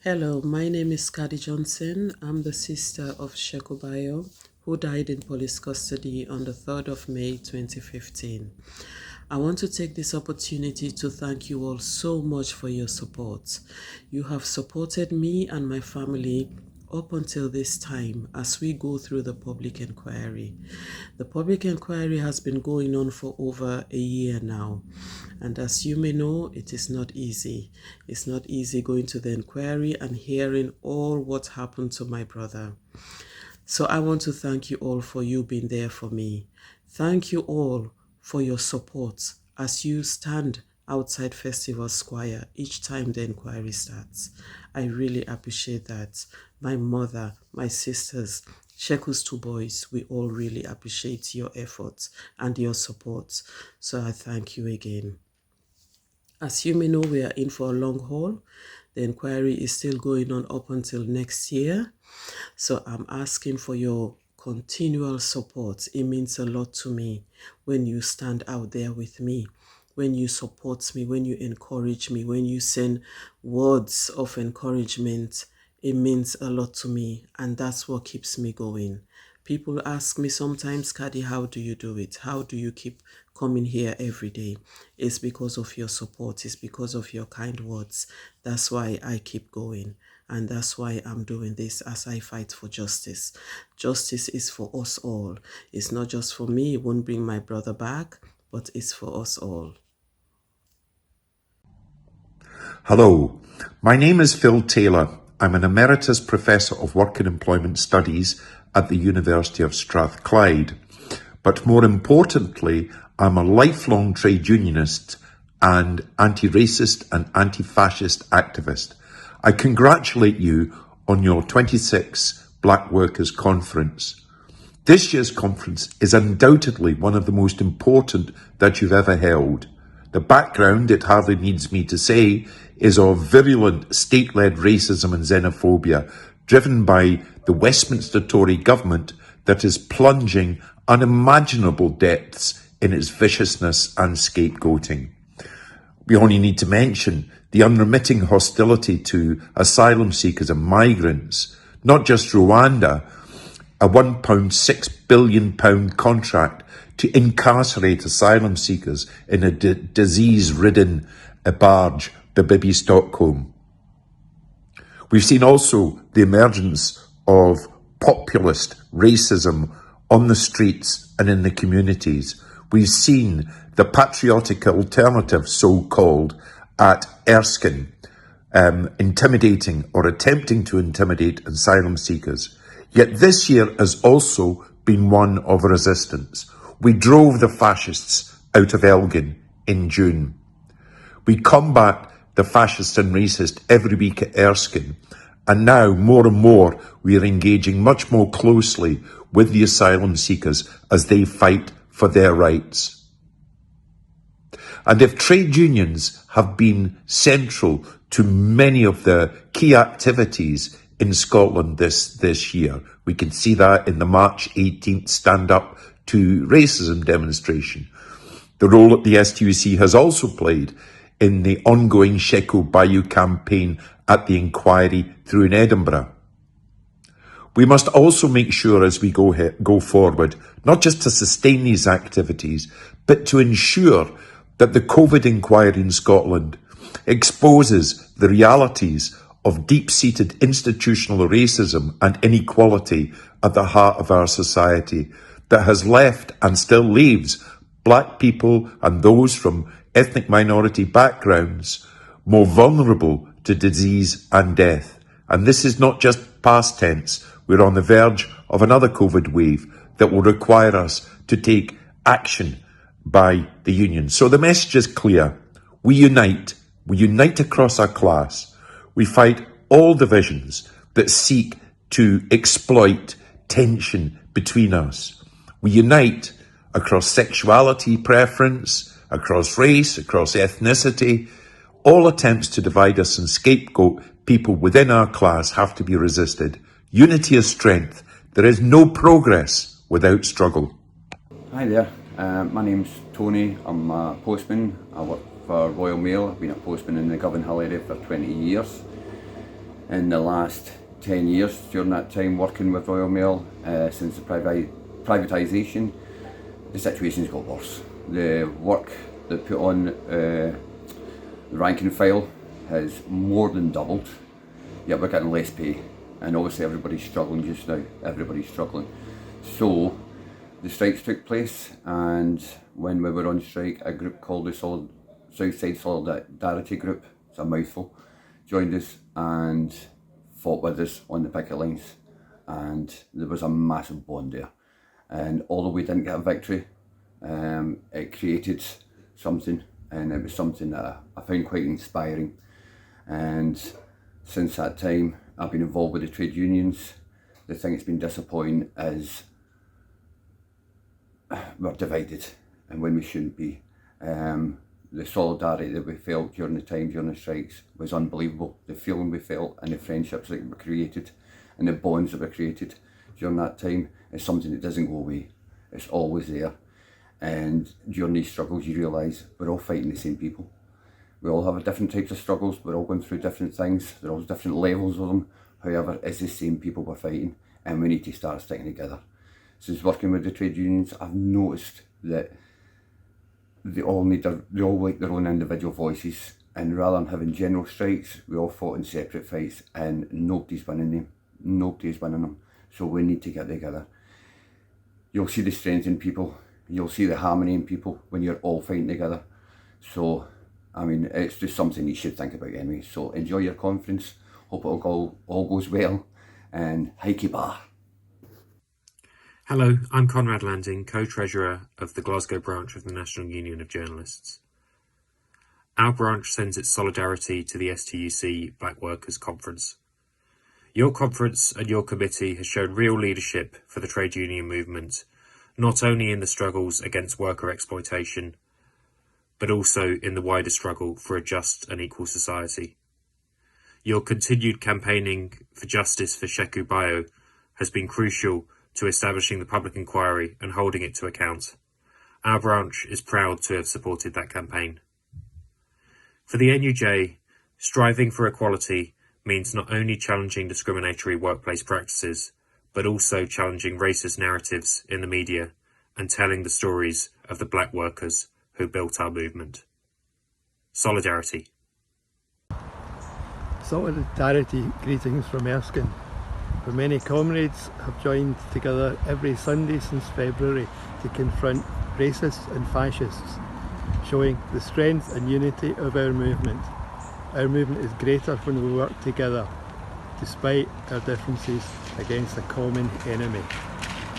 Hello, my name is Kadi Johnson. I'm the sister of Shekobayo, who died in police custody on the 3rd of May 2015. I want to take this opportunity to thank you all so much for your support. You have supported me and my family up until this time as we go through the public inquiry. The public inquiry has been going on for over a year now, and as you may know, it is not easy. It's not easy going to the inquiry and hearing all what happened to my brother. So I want to thank you all for you being there for me. Thank you all for your support as you stand outside Festival Square each time the inquiry starts. I really appreciate that. My mother, my sisters, Sheku's two boys, we all really appreciate your efforts and your support. So I thank you again. As you may know, we are in for a long haul. The inquiry is still going on up until next year. So I'm asking for your continual support. It means a lot to me when you stand out there with me, when you support me, when you encourage me, when you send words of encouragement. It means a lot to me, and that's what keeps me going. People ask me sometimes, Kadi, how do you do it? How do you keep coming here every day? It's because of your support. It's because of your kind words. That's why I keep going. And that's why I'm doing this as I fight for justice. Justice is for us all. It's not just for me. It won't bring my brother back, but it's for us all. Hello, my name is Phil Taylor. I'm an Emeritus Professor of Work and Employment Studies at the University of Strathclyde. But more importantly, I'm a lifelong trade unionist and anti-racist and anti-fascist activist. I congratulate you on your 26th Black Workers' Conference. This year's conference is undoubtedly one of the most important that you've ever held. The background, it hardly needs me to say, is of virulent state-led racism and xenophobia driven by the Westminster Tory government that is plunging unimaginable depths in its viciousness and scapegoating. We only need to mention the unremitting hostility to asylum seekers and migrants, not just Rwanda, a £1.6 billion contract to incarcerate asylum seekers in a disease-ridden barge, the Bibi Stockholm. We've seen also the emergence of populist racism on the streets and in the communities. We've seen the patriotic alternative, so-called, at Erskine, intimidating or attempting to intimidate asylum seekers. Yet this year has also been one of resistance. We drove the fascists out of Elgin in June. We combat the fascist and racist every week at Erskine, and now more and more we are engaging much more closely with the asylum seekers as they fight for their rights. And if trade unions have been central to many of the key activities in Scotland this year, we can see that in the March 18th Stand Up to Racism demonstration. The role that the STUC has also played in the ongoing Sheko Bayou campaign at the inquiry through in Edinburgh. We must also make sure as we go forward, not just to sustain these activities, but to ensure that the COVID inquiry in Scotland exposes the realities of deep-seated institutional racism and inequality at the heart of our society that has left and still leaves Black people and those from ethnic minority backgrounds more vulnerable to disease and death. And this is not just past tense. We're on the verge of another COVID wave that will require us to take action by the union. So the message is clear. We unite across our class. We fight all divisions that seek to exploit tension between us. We unite across sexuality preference, across race, across ethnicity. All attempts to divide us and scapegoat people within our class have to be resisted. Unity is strength. There is no progress without struggle. Hi there, my name's Tony. I'm a postman. I work for Royal Mail. I've been a postman in the Govan Hill area for 20 years. in the last 10 years during that time working with Royal Mail. Since the privatisation, the situation's got worse. The work they put on the rank and file has more than doubled, yet we're getting less pay, and obviously everybody's struggling just now. Everybody's struggling. So the strikes took place, and when we were on strike, a group called the Southside Solidarity Group, it's a mouthful, joined us and fought with us on the picket lines, and there was a massive bond there. And although we didn't get a victory, it created something, and it was something that I found quite inspiring. And since that time, I've been involved with the trade unions. The thing that's been disappointing is we're divided, and when we shouldn't be. The solidarity that we felt during the strikes was unbelievable. The feeling we felt and the friendships that were created and the bonds that were created during that time is something that doesn't go away. It's always there. And during these struggles you realise we're all fighting the same people. We all have different types of struggles, we're all going through different things, there are all different levels of them. However, it's the same people we're fighting, and we need to start sticking together. Since working with the trade unions, I've noticed that they all like their own individual voices, and rather than having general strikes, we all fought in separate fights, and nobody's winning them. Nobody's winning them. So we need to get together. You'll see the strength in people, you'll see the harmony in people when you're all fighting together. So, I mean, it's just something you should think about anyway. So enjoy your conference, hope it all goes well, and Heike Bar. Hello, I'm Conrad Landing, co-treasurer of the Glasgow branch of the National Union of Journalists. Our branch sends its solidarity to the STUC Black Workers Conference. Your conference and your committee has shown real leadership for the trade union movement, not only in the struggles against worker exploitation, but also in the wider struggle for a just and equal society. Your continued campaigning for justice for Sheku Bayo has been crucial to establishing the public inquiry and holding it to account. Our branch is proud to have supported that campaign. For the NUJ, striving for equality means not only challenging discriminatory workplace practices, but also challenging racist narratives in the media and telling the stories of the black workers who built our movement. Solidarity. Solidarity greetings from Erskine, where many comrades have joined together every Sunday since February to confront racists and fascists, showing the strength and unity of our movement. Our movement is greater when we work together, despite our differences, against a common enemy.